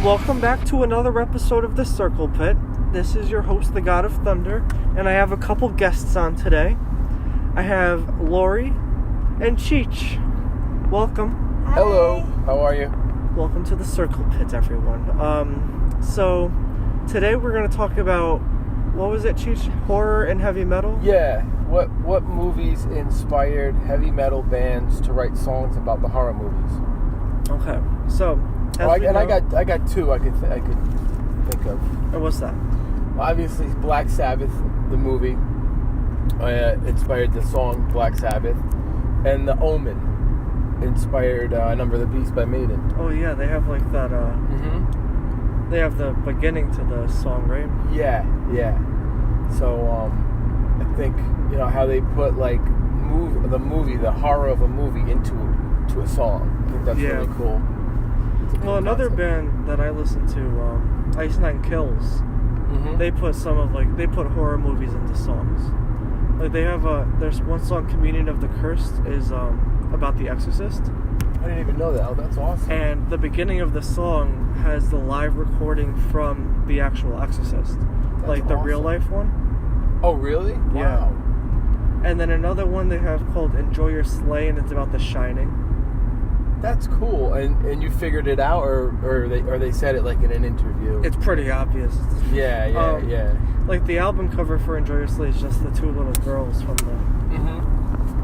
Welcome back to another episode of The Circle Pit. This is your host, the God of Thunder, and I have a couple guests on today. I have Laurie and Cheech. Welcome. Hi. Hello. How are you? Welcome to The Circle Pit, everyone. So today we're going to talk about, what was it, Cheech? Horror and heavy metal? Yeah. What movies inspired heavy metal bands to write songs about the horror movies? Okay. So, I got two I could think of. And what's that? Obviously, Black Sabbath, the movie, inspired the song Black Sabbath, and The Omen inspired Number of the Beast by Maiden. Oh yeah, they have like that. They have the beginning to the song, right? Yeah. So I think how they put like the horror of a movie into a song. I think that's really cool. Well, another band that I listen to, Ice Nine Kills, they put they put horror movies into songs. Like they have there's one song, Communion of the Cursed, is about The Exorcist. I didn't even know that. Oh, that's awesome. And the beginning of the song has the live recording from the actual Exorcist. That's like the awesome. real life one. Oh, really? Yeah. Wow. And then another one they have called Enjoy Your Slay, and it's about The Shining. That's cool. And you figured it out, or they said it like in an interview? It's pretty obvious. Yeah. Like the album cover for Enjoy Your Slay is just the two little girls from the...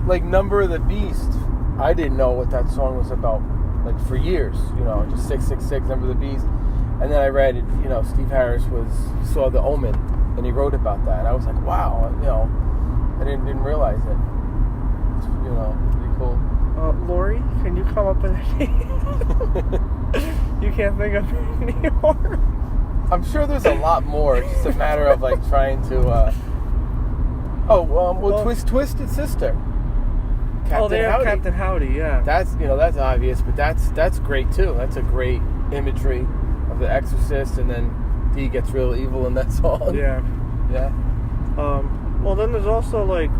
Like Number of the Beast, I didn't know what that song was about, like for years, just 666, Number of the Beast. And then I read it, Steve Harris saw The Omen, and he wrote about that. I was like, wow, I didn't realize it. It's, pretty cool. Laurie, can you come up with any? You can't think of any more? I'm sure there's a lot more. It's just a matter of like trying to. Twisted Sister. They have Captain Howdy. Yeah. That's that's obvious, but that's great too. That's a great imagery of the Exorcist, and then Dee gets real evil in that song. Yeah. Well, then there's also like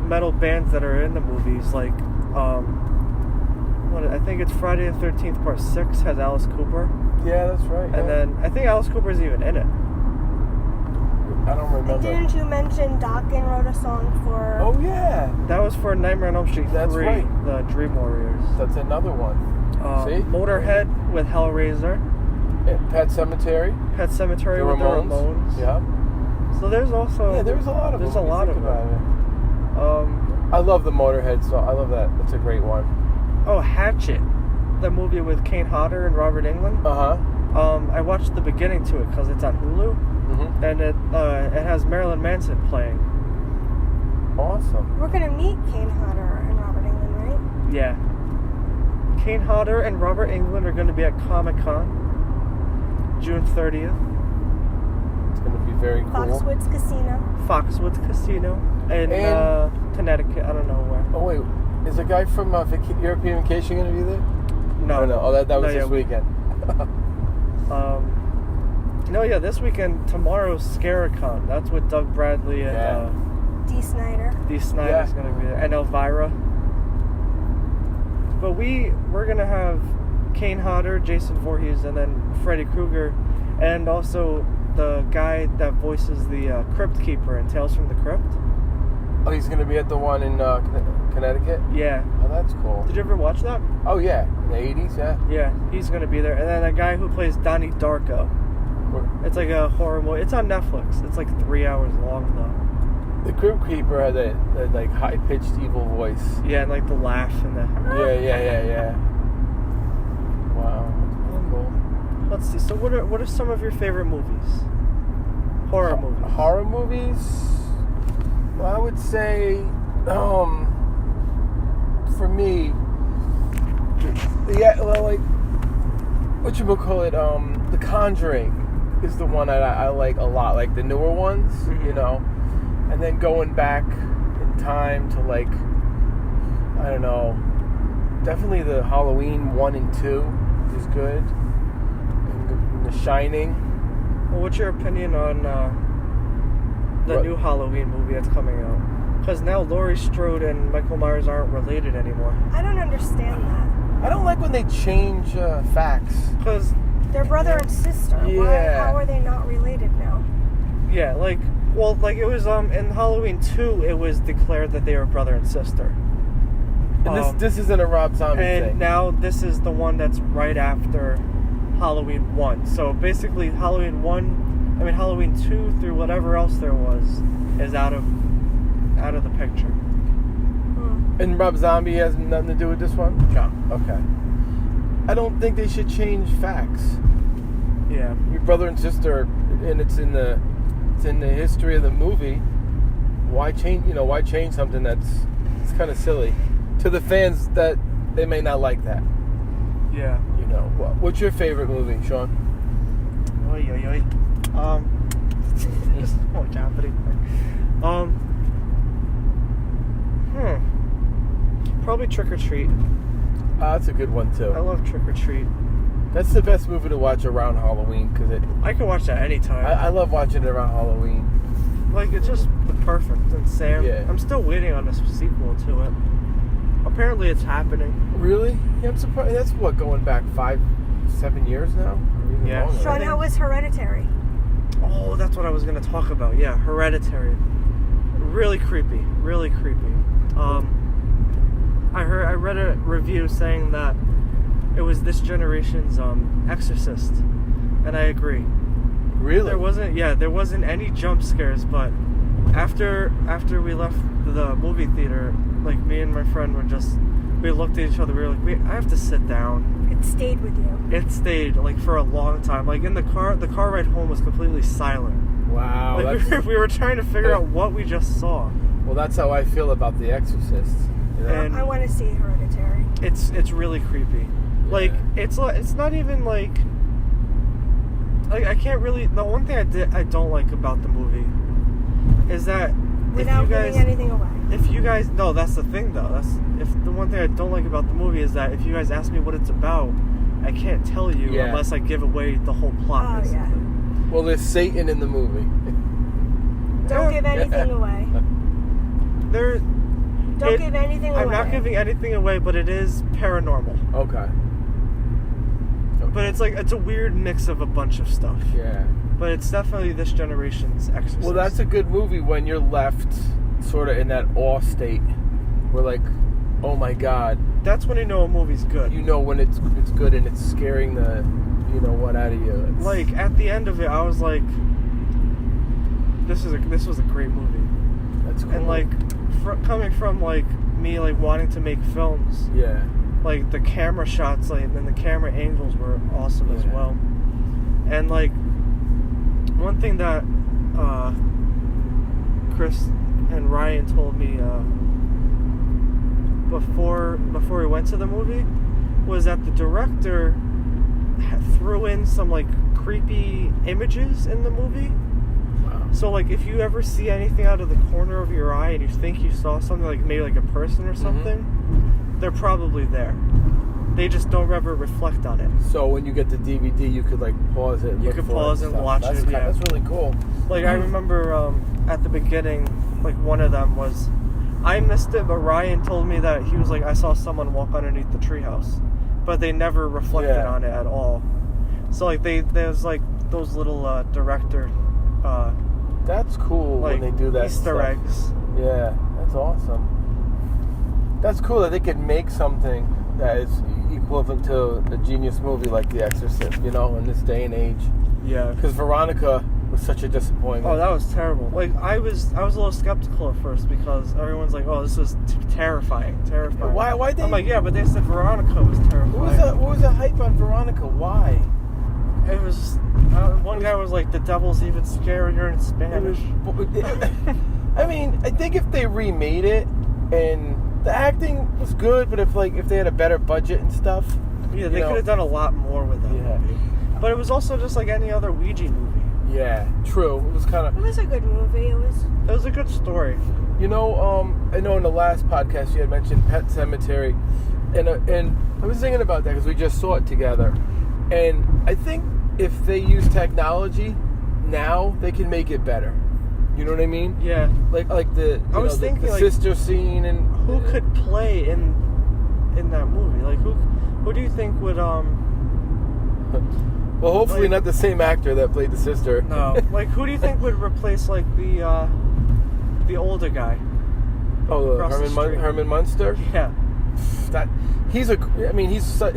metal bands that are in the movies, like I think it's Friday the 13th Part 6 has Alice Cooper. Yeah, that's right. And then I think Alice Cooper's even in it. I don't remember. Didn't you mention Dokken wrote a song for... Oh, yeah. That was for Nightmare on Elm Street 3, that's right. The Dream Warriors. That's another one. See? Motorhead with Hellraiser. Pet Sematary. Pet Sematary with the Ramones. Yeah. So there's also... Yeah, there's a lot of them. There's a lot of them. I love the Motorhead song. I love that. That's a great one. Oh, Hatchet. The movie with Kane Hodder and Robert Englund. I watched the beginning to it because it's on Hulu. And it has Marilyn Manson playing. Awesome. We're going to meet Kane Hodder and Robert Englund, right? Yeah. Kane Hodder and Robert Englund are going to be at Comic-Con June 30th. It's going to be very cool. Foxwoods Casino in Connecticut. I don't know where. Oh, wait. Is a guy from European Vacation going to be there? No. Oh, that was this weekend. This weekend, tomorrow's Scaricon. That's with Doug Bradley and Dee Snider. Dee Snider's going to be there. And Elvira. But we're going to have Kane Hodder, Jason Voorhees, and then Freddy Krueger, and also the guy that voices the Crypt Keeper in Tales from the Crypt. Oh, he's going to be at the one in Connecticut? Yeah. Oh, that's cool. Did you ever watch that? Oh, yeah. In the 80s, yeah. Yeah, he's going to be there. And then a guy who plays Donnie Darko. It's like a horror movie. It's on Netflix. It's like 3 hours long, though. The Crypt Keeper had that like high-pitched evil voice. Yeah, and like the laugh and the... Yeah. Wow. Cool. Let's see. So what are some of your favorite movies? Horror movies. Horror movies? Well, I would say, for me, The Conjuring is the one I like a lot, like the newer ones, and then going back in time to like, I don't know, definitely the Halloween 1 and 2 is good, and The Shining. Well, what's your opinion on the new Halloween movie that's coming out? Because now Laurie Strode and Michael Myers aren't related anymore. I don't understand that. I don't like when they change facts. Because They're brother and sister. Yeah. How are they not related now? Yeah, like it was in Halloween 2, it was declared that they were brother and sister. And this isn't a Rob Zombie thing. And now this is the one that's right after Halloween 1. So basically Halloween 2 through whatever else there was is out of the picture. And Rob Zombie has nothing to do with this one? No. Okay. I don't think they should change facts. Yeah. Your brother and sister, and it's in the history of the movie. Why change something that's kind of silly to the fans that they may not like that? Yeah. What's your favorite movie, Sean? Oy. What's happening? Probably Trick or Treat. That's a good one too. I love Trick or Treat. That's the best movie to watch around Halloween because I can watch that anytime. I love watching it around Halloween. Like, it's just perfect. And Sam, Yeah. I'm still waiting on a sequel to it. Apparently it's happening. Really? Yeah, I'm surprised. That's going back 5-7 years now? Or even Yeah. longer. Sean, how was Hereditary? Oh, that's what I was going to talk about. Yeah, Hereditary. Really creepy. Really creepy. I read a review saying that it was this generation's Exorcist, and I agree. Really? There wasn't any jump scares, but after we left the movie theater, like, me and my friend we looked at each other, we were like, I have to sit down. It stayed with you. It stayed, like, for a long time. Like, in the car ride home was completely silent. Wow. Like, we were trying to figure out what we just saw. Well, that's how I feel about The Exorcist. And I want to see Hereditary. It's really creepy. Like, it's not even like I can't really. The one thing I don't like about the movie is that Without giving anything away. If you guys, no, that's the thing though. The one thing I don't like about the movie is that if you guys ask me what it's about, I can't tell you unless I give away the whole plot. Oh, basically. yeah. Well, there's Satan in the movie. Don't give anything away. Don't give anything away. I'm not giving anything away, but it is paranormal. Okay. But it's a weird mix of a bunch of stuff. Yeah. But it's definitely this generation's Exorcist. Well, that's a good movie when you're left sort of in that awe state. Where like, oh my God. That's when you know a movie's good. You know when it's good and it's scaring the, what out of you. Like, at the end of it, I was like, this was a great movie. That's cool. And like, coming from like me like wanting to make films. Yeah. Like the camera shots, like, and the camera angles were awesome as well. And like, one thing that Chris and Ryan told me before we went to the movie was that the director threw in some like creepy images in the movie. Wow. So like, if you ever see anything out of the corner of your eye and you think you saw something, like maybe like a person or something, they're probably there. They just don't ever reflect on it. So when you get the DVD, you could like pause it. You could pause and watch it. Yeah, that's really cool. Like, I remember at the beginning, like, one of them was, I missed it, but Ryan told me that he was like, I saw someone walk underneath the treehouse, but they never reflected on it at all. So like, there's like those little director. That's cool like, when they do that Easter stuff. eggs. Yeah, that's awesome. That's cool that they could make something that is equivalent to a genius movie like The Exorcist, in this day and age. Yeah. Because Veronica was such a disappointment. Oh, that was terrible. Like, I was a little skeptical at first because everyone's like, oh, this is terrifying. Why they... I'm like, yeah, but they said Veronica was terrifying. What was the hype on Veronica? Why? It was, one guy was like, the devil's even scarier in Spanish. I mean, I think if they remade it and the acting was good, but if they had a better budget and stuff, yeah, they could have done a lot more with it. Yeah, but it was also just like any other Ouija movie. Yeah, true. It was kind of. It was a good movie. It was a good story. I know in the last podcast you had mentioned Pet Sematary, and I was thinking about that because we just saw it together, and I think if they use technology now, they can make it better. You know what I mean? Yeah. Like the I was thinking the like, sister scene and who could play in that movie? Like who do you think would Well, hopefully like, not the same actor that played the sister. No. Like, who do you think would replace, like, the older guy? Oh, Across the street. Herman Munster? Yeah. He's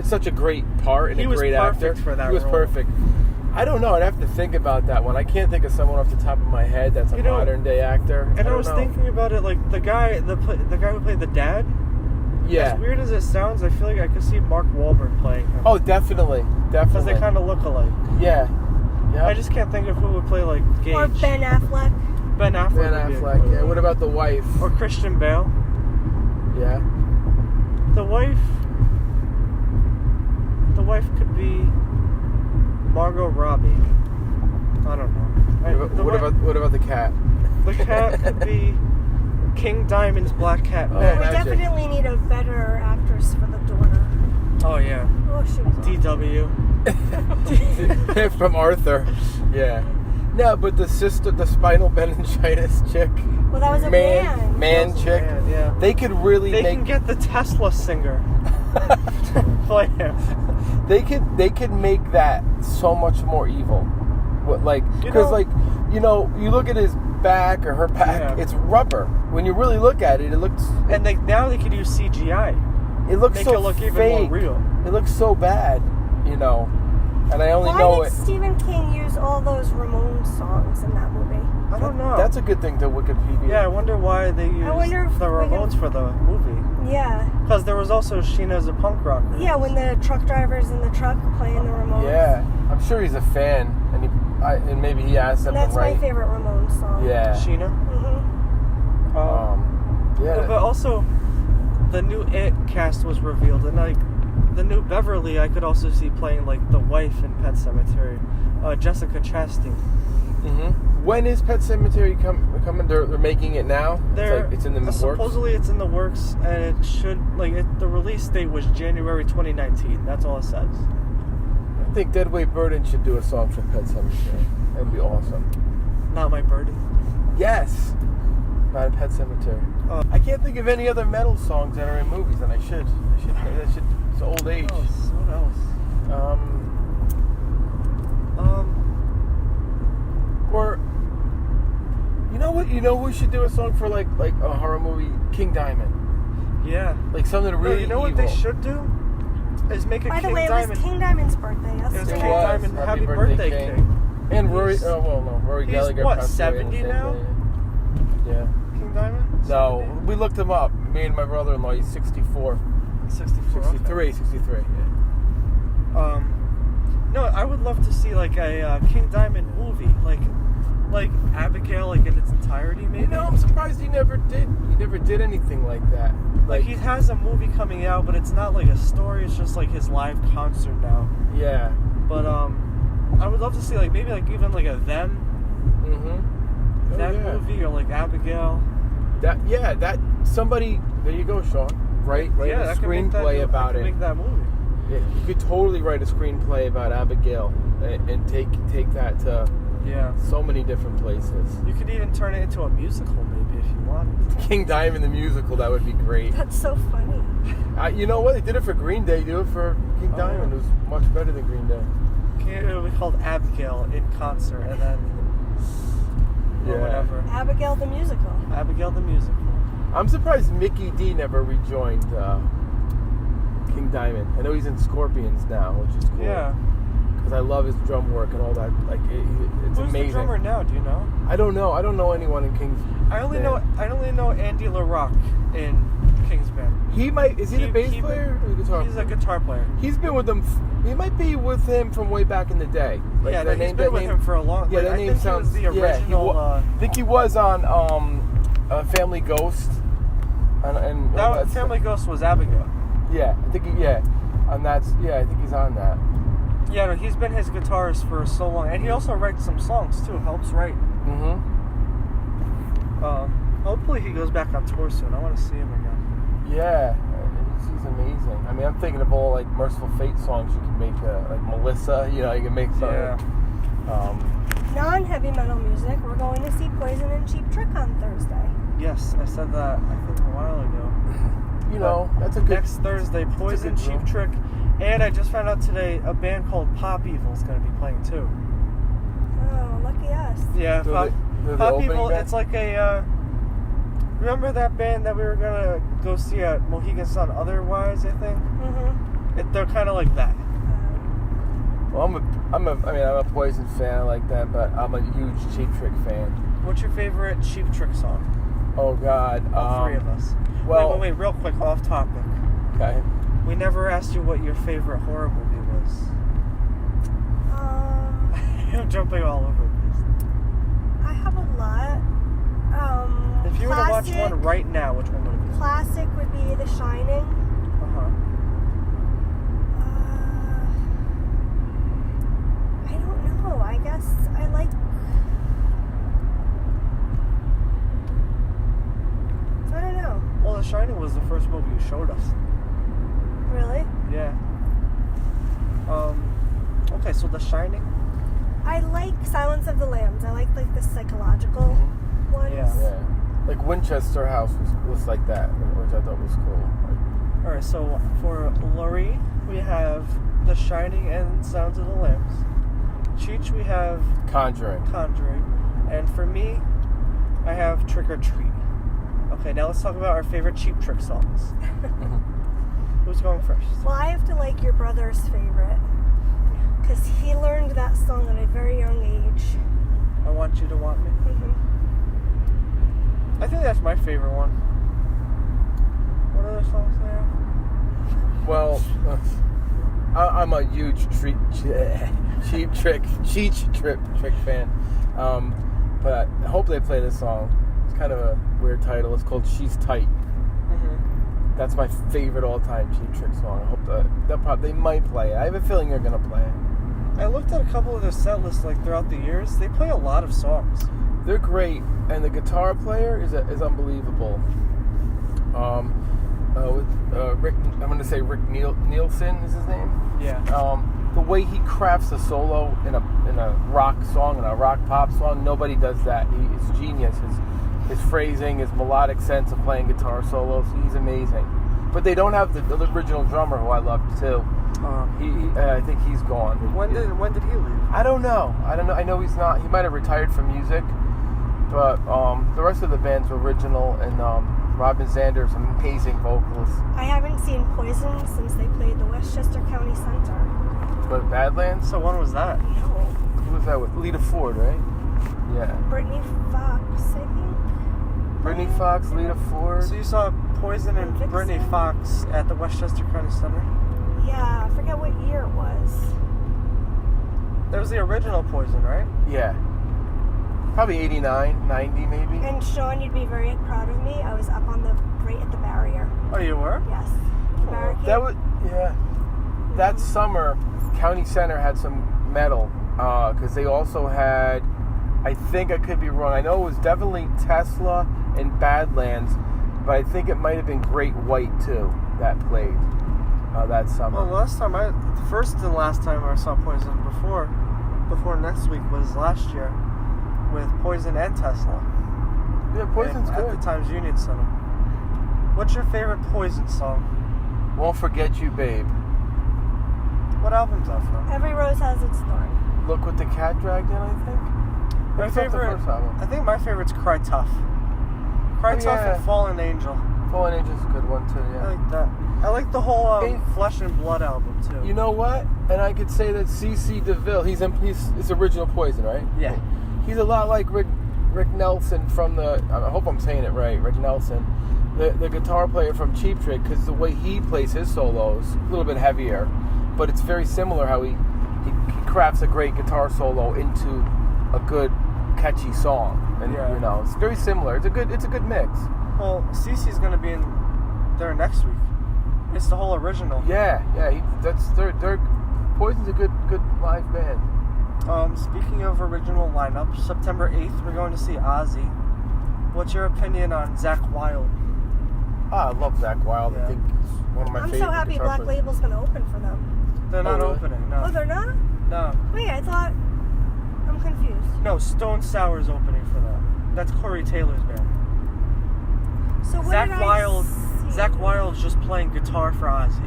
such a great part and a great actor. For that he was role. perfect. I don't know. I'd have to think about that one. I can't think of someone off the top of my head that's a modern day actor. And I was thinking about it, like the guy who played the dad. Yeah. As weird as it sounds, I feel like I could see Mark Wahlberg playing him. Oh, definitely. Because they kind of look alike. Yeah. I just can't think of who would play like Gage. Or Ben Affleck. Ben Affleck. Yeah. What about the wife? Or Christian Bale. Yeah. The wife could be Margot Robbie. I don't know. What about the cat? The cat could be King Diamond's Black Cat. We definitely need a better actress for the daughter. Oh yeah. Oh, she was DW. From Arthur. Yeah. No, but the sister, the spinal meningitis chick. Well, that was a man. Man chick. Man, yeah. They could really They can get the Tesla singer. Play him. They could make that so much more evil. Because you look at his back or her back, it's rubber. When you really look at it, it looks. And now they could use CGI. It looks Make so it look fake. even more real. It looks so bad, And I only know Why did Stephen King use all those Ramones songs in that movie? I don't know. That's a good thing to Wikipedia. Yeah, I wonder why they used the Ramones for the movie. Yeah. Because there was also Sheena as a punk rocker. Yeah, when the truck driver's in the truck playing the Ramones. Yeah, I'm sure he's a fan, and maybe he asked them to write. That's my favorite Ramones song. Yeah. Sheena? Mm-hmm. Yeah. But also, the new It cast was revealed, and the new Beverly I could also see playing like the wife in Pet Sematary, Jessica Chastain. Mm-hmm. When is Pet Sematary coming? They're making it now. It's in the works. Supposedly it's in the works, and it should the release date was January 2019. That's all it says. I think Deadweight Burden should do a song for Pet Sematary. That'd be awesome. Not My Burden. Yes. Not a Pet Sematary. I can't think of any other metal songs that are in movies, and I should. It's old age. What else? Or you know who should do a song for like a horror movie? King Diamond. Yeah. Like something really you know evil. what they should do? Is make a By the King way, Diamond. it was King Diamond's birthday It was yesterday. King Diamond. Happy birthday, King. And Rory. Rory Gallagher. He's what, passed away on the 70 same now? day. Yeah. King Diamond? No, 70? we looked him up. Me and my brother-in-law. He's 64. 64. 63. 63. Yeah. No, I would love to see like a King Diamond movie, like Abigail, like in its entirety, maybe. I'm surprised he never did. He never did anything like that. Like he has a movie coming out, but it's not like a story. It's just like his live concert now. Yeah. But I would love to see like maybe like even like a Them. Mm-hmm. Movie or like Abigail. That somebody. There you go, Sean. Write a screenplay about it. Make that movie. Yeah, you could totally write a screenplay about Abigail and take that to so many different places. You could even turn it into a musical, maybe, if you wanted. King Diamond the musical, that would be great. That's so funny. You know what? They did it for Green Day. Do it for King Diamond. It was much better than Green Day. It would be called Abigail in concert, and then or whatever. Abigail the musical. Abigail the musical. I'm surprised Mickey D never rejoined King Diamond. I know he's in Scorpions now, which is cool. Yeah. Because I love his drum work and all that. Like it's Who's amazing. the drummer now? Do you know? I don't know. I don't know anyone in King's. I only know Andy LaRock in King's band. He might. Is he the bass player or the guitar? He's a guitar player. He's been with them. He might be with him from way back in the day. Like yeah, he's been with him for a long. Yeah, like, that I name think sounds. He was the original. I think he was on Family Ghost. And that Family Ghost was Abigail. Yeah, I think and that's I think he's on that. Yeah, no, he's been his guitarist for so long, and he also writes some songs too. Helps write. Mm-hmm. Hopefully he goes back on tour soon. I want to see him again. Yeah, he's amazing. I mean, I'm thinking of all like Merciful Fate songs you can make, like Melissa. You can make some. Yeah. Non-heavy metal music. We're going to see Poison and Cheap Trick on Thursday. Yes, I said that I think a while ago. That's a good. Next Thursday, Poison, Cheap Trick, And I just found out today a band called Pop Evil is going to be playing too. Oh, lucky us. Yeah, They're the Pop opening Evil. band? It's like a. Remember that band that we were gonna go see at Mohegan Sun? Otherwise, I think. They're kind of like that. Well, I'm a Poison fan, I like that, but I'm a huge Cheap Trick fan. What's your favorite Cheap Trick song? Oh God, All three of us. Well, wait, real quick, off topic. Okay. We never asked you what your favorite horror movie was. I'm jumping all over this. I have a lot. If you were to watch one right now, which one would it be? Classic would be The Shining. I don't know. I guess I like. I don't know. Well, The Shining was the first movie you showed us. Really? Yeah. Okay, so The Shining. I like Silence of the Lambs. I like the psychological ones. Yeah. Like Winchester House was like that, which I thought was cool. All right, so for Laurie, we have The Shining and Sounds of the Lambs. Cheech, we have Conjuring. And for me, I have Trick or Treat. Okay, now let's talk about our favorite Cheap Trick songs. Who's going first? Well, I have to like your brother's favorite because he learned that song at a very young age. I Want You to Want Me. I think that's my favorite one. What other songs they have? Well, I'm a huge Cheap Trick fan. But I hope they play this song. It's kind of a weird title. It's called She's Tight. That's my favorite all-time Cheap Trick song. I hope they might play it. I have a feeling they're gonna play it. I looked at a couple of their set lists throughout the years. They play a lot of songs. They're great, and the guitar player is unbelievable. Rick, I'm going to say Rick Nielsen is his name. Yeah. The way he crafts a solo in a rock song, in a rock pop song, nobody does that. It's genius. His phrasing, his melodic sense of playing guitar solos, he's amazing. But they don't have the original drummer, who I loved too. I think he's gone. When did he leave? I don't know. I know he's not. He might have retired from music. But the rest of the band's original, and Robin Zander's amazing vocals. I haven't seen Poison since they played the Westchester County Center. But Badlands? So when was that? No. Who was that with? Lita Ford, right? Yeah. Brittany Fox, I think. Brittany Fox, Lita Ford. So you saw Poison and Brittany Fox at the Westchester County Center? Yeah, I forget what year it was. That was the original Poison, right? Yeah. Probably 89, 90 maybe. And Sean, you'd be very proud of me. I was up on right at the barrier. Oh, you were? Yes. The barricade. That was, yeah. That summer, County Center had some metal, because they also had, I think I could be wrong, I know it was definitely Tesla and Badlands, but I think it might have been Great White too that played that summer. Well, the first and last time I saw Poison before next week was last year with Poison and Tesla. Yeah, Poison's good. At the Times Union Center. What's your favorite Poison song? Won't Forget You, Babe. What album's that from? Every Rose Has Its Thorn. Look What the Cat Dragged In, I think. My favorite. The first album. I think my favorite's Cry Tough. Cry Tough and Fallen Angel. Fallen Angel's a good one too. Yeah. I like that. I like the whole Flesh and Blood album too. You know what? And I could say that C.C. DeVille. He's original Poison, right? Yeah. He's a lot like Rick Nelson from the. I hope I'm saying it right. Rick Nelson, the guitar player from Cheap Trick, because the way he plays his solos, a little bit heavier, but it's very similar how he crafts a great guitar solo into a good catchy song, and you know it's very similar. It's a good mix. Well, Cece's gonna be in there next week. It's the whole original. Yeah. They're Poison's a good live band. Speaking of original lineup, September 8th we're going to see Ozzy. What's your opinion on Zakk Wylde? I love Zakk Wylde. Yeah. I think he's one of my favorite. I'm so happy Black Label's going to open for them. They're not really? opening, no. Oh, they're not? No. Wait, I thought... I'm confused. No, Stone Sour's opening for them. That's Corey Taylor's band. So what Zakk Wylde's just playing guitar for Ozzy.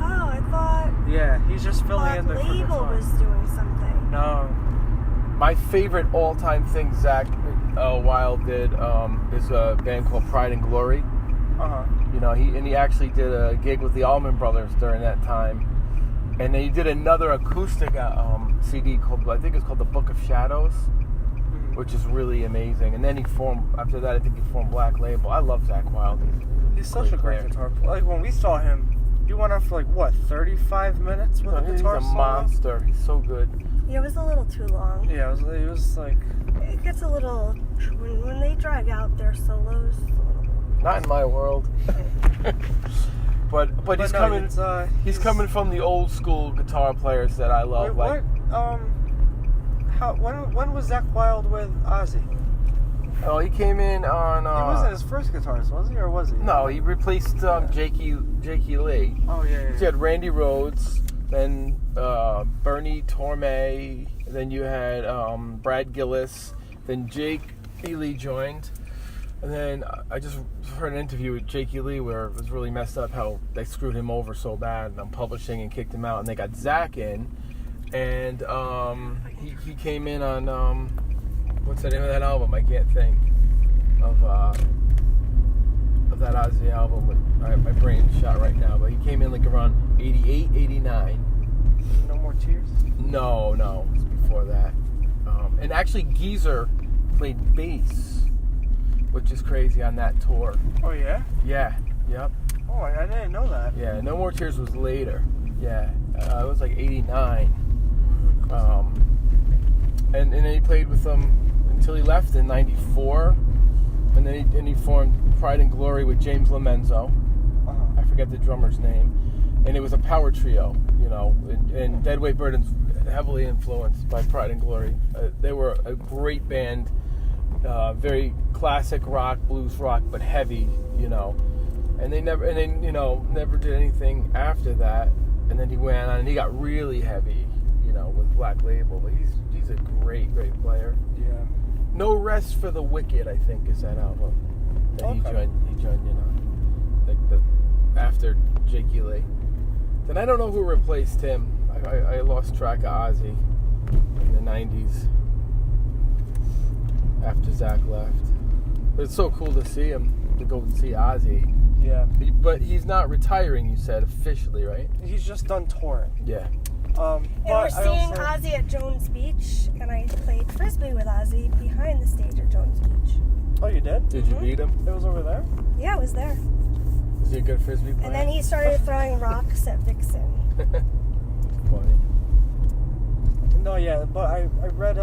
I thought Yeah, he's just filling in Black there for Label guitar. was doing something. No. My favorite all-time thing Zach Wilde did is a band called Pride and Glory. Uh-huh. You know, he actually did a gig with the Allman Brothers during that time. And then he did another acoustic CD called, I think it's called The Book of Shadows, which is really amazing. And then after that, I think he formed Black Label. I love Zach Wilde. He's such a great guitar player. Like, when we saw him, he went on for, 35 minutes with a guitar He's a solo? monster. He's so good. Yeah, it was a little too long. Yeah, it was like... It gets a little... When they drag out their solos... Not in my world. But he's no, coming. He's coming from the old school guitar players that I love. Wait, when was Zach Wilde with Ozzy? Oh, he came in on. He wasn't his first guitarist, was he, or was he? No, he replaced Jakey Lee. Oh yeah. He had Randy Rhoads, then Bernie Torme, then you had Brad Gillis, then Jake E. Lee joined. And then I just heard an interview with Jakey Lee where it was really messed up how they screwed him over so bad and publishing and kicked him out. And they got Zach in, and he came in on what's the name of that album? I can't think of that Ozzy album. My brain's shot right now, but he came in around 88, 89. No More Tears? No, it's before that. And actually, Geezer played bass, which is crazy on that tour. Oh, yeah? Yeah, yep. Oh, I didn't know that. Yeah, No More Tears was later. Yeah, it was 89. And then he played with them until he left in 94. And then he formed Pride and Glory with James Lomenzo. Uh-huh. I forget the drummer's name. And it was a power trio, you know. And Deadweight Burden's heavily influenced by Pride and Glory. They were a great band. Very classic rock, blues rock, but heavy, you know. And they never did anything after that. And then he went on and he got really heavy, you know, with Black Label. But he's a great player. Yeah. No Rest for the Wicked, I think, is that album that he joined in on, after Jakey Lee. Then I don't know who replaced him. I lost track of Ozzy in the 90s. After Zach left. But it's so cool to see him, to go see Ozzy. Yeah. But he's not retiring, you said, officially, right? He's just done touring. Yeah. And we're seeing Ozzy at Jones Beach, and I played Frisbee with Ozzy behind the stage at Jones Beach. Oh, you did? Did you beat him? It was over there? Yeah, it was there. Is he a good Frisbee player? And then he started throwing rocks at Vixen. Funny. No, yeah, but I read,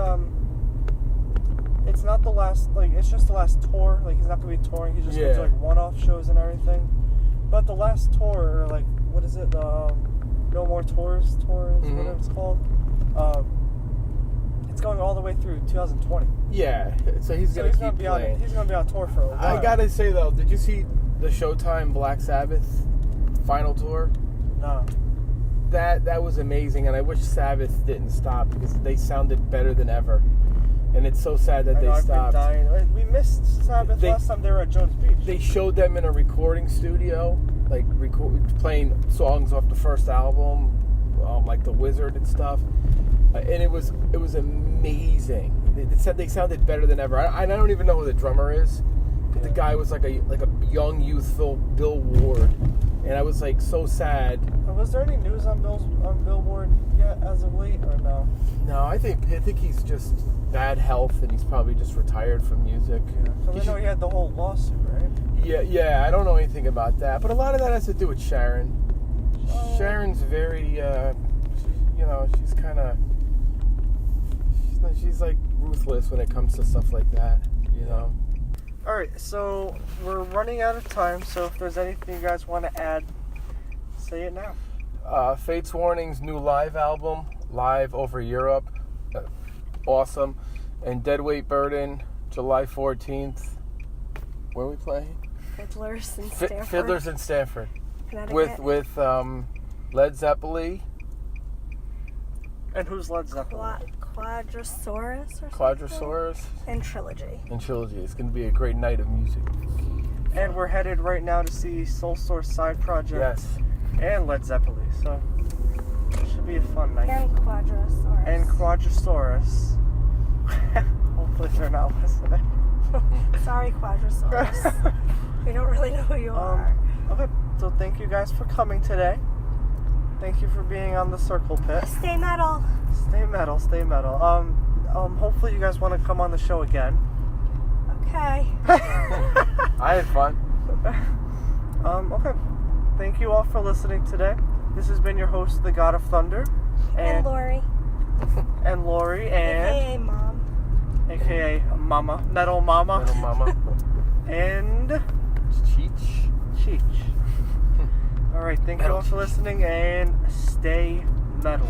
it's not the last, it's just the last tour. He's not going to be touring. He's just going to do, one-off shows and everything. But the last tour, what is it? No More Tours tour is what it's called. It's going all the way through 2020. Yeah, so he's going to keep playing. He's going to be on tour for a while. I got to say, though, did you see the Showtime Black Sabbath final tour? No. That was amazing, and I wish Sabbath didn't stop because they sounded better than ever. And it's so sad that they stopped. I've been dying. We missed Sabbath last time they were at Jones Beach. They showed them in a recording studio, playing songs off the first album, like The Wizard and stuff. And it was amazing. They said they sounded better than ever. I don't even know who the drummer is. But the guy was like a young, youthful Bill Ward, and I was so sad. Was there any news on Bill Ward yet as of late, or no? No, I think he's just bad health, and he's probably just retired from music. Yeah. So I know he had the whole lawsuit, right? Yeah. I don't know anything about that, but a lot of that has to do with Sharon. Oh. Sharon's very, she's kind of, she's ruthless when it comes to stuff like that, you know. All right, so we're running out of time. So if there's anything you guys want to add, say it now. Fates Warning's new live album, Live Over Europe, awesome. And Deadweight Burden, July 14th. Where are we playing? Fiddlers in Stanford. Fiddlers in Stanford. Connecticut. With Led Zeppelin. And who's Led Zeppelin? Quadrosaurus or something? Quadrosaurus. And Trilogy. It's going to be a great night of music. And we're headed right now to see Soul Source Side Project. Yes. And Led Zeppelin. So it should be a fun night. And Quadrosaurus. And Quadrosaurus. Hopefully they're not listening. Sorry, Quadrosaurus. We don't really know who you are. Okay, so thank you guys for coming today. Thank you for being on the Circle Pit. Stay metal. Stay metal, stay metal. Hopefully you guys want to come on the show again. Okay. I had fun. Okay. Thank you all for listening today. This has been your host, the God of Thunder. And Laurie. And Laurie and... AKA Mom. AKA Mama. Metal Mama. Metal Mama. And... Cheech. Alright, thank you all for listening and stay metal.